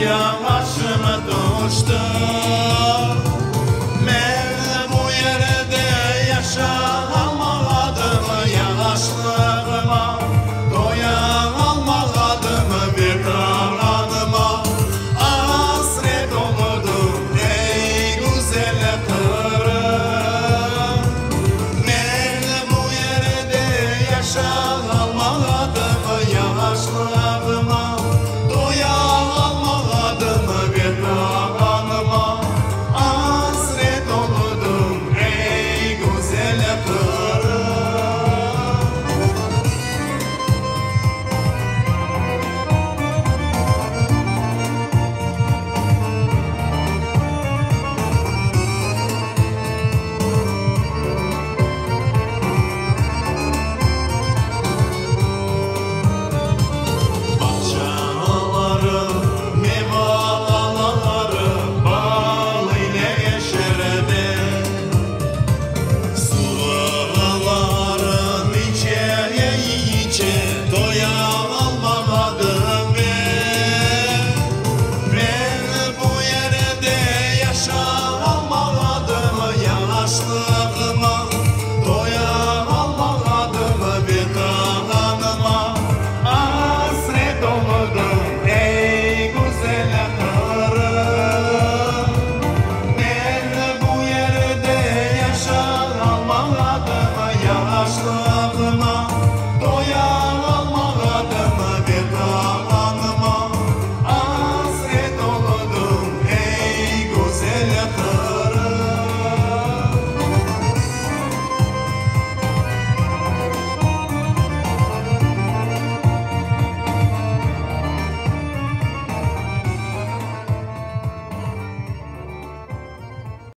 yavaşıma düştü. Ben bu yerde yaşamadım, yaşlığıma doyamadım bir anıma. Hasret oldum ey güzel kırım. Ben bu yerde yaşamadım, yaşlığıma doyamadım bir anıma. Hasret oldum ey güzel kırım. Bahçaları, meyveleri bal ile yeşerdi. Suların içe doyamadım ben. Ben bu yerde yaşamadım, yaşlığıma doyamadım bir anıma. Hasret oldum ey güzel kırım. Ben bu yerde yaşamadım, yaşlığıma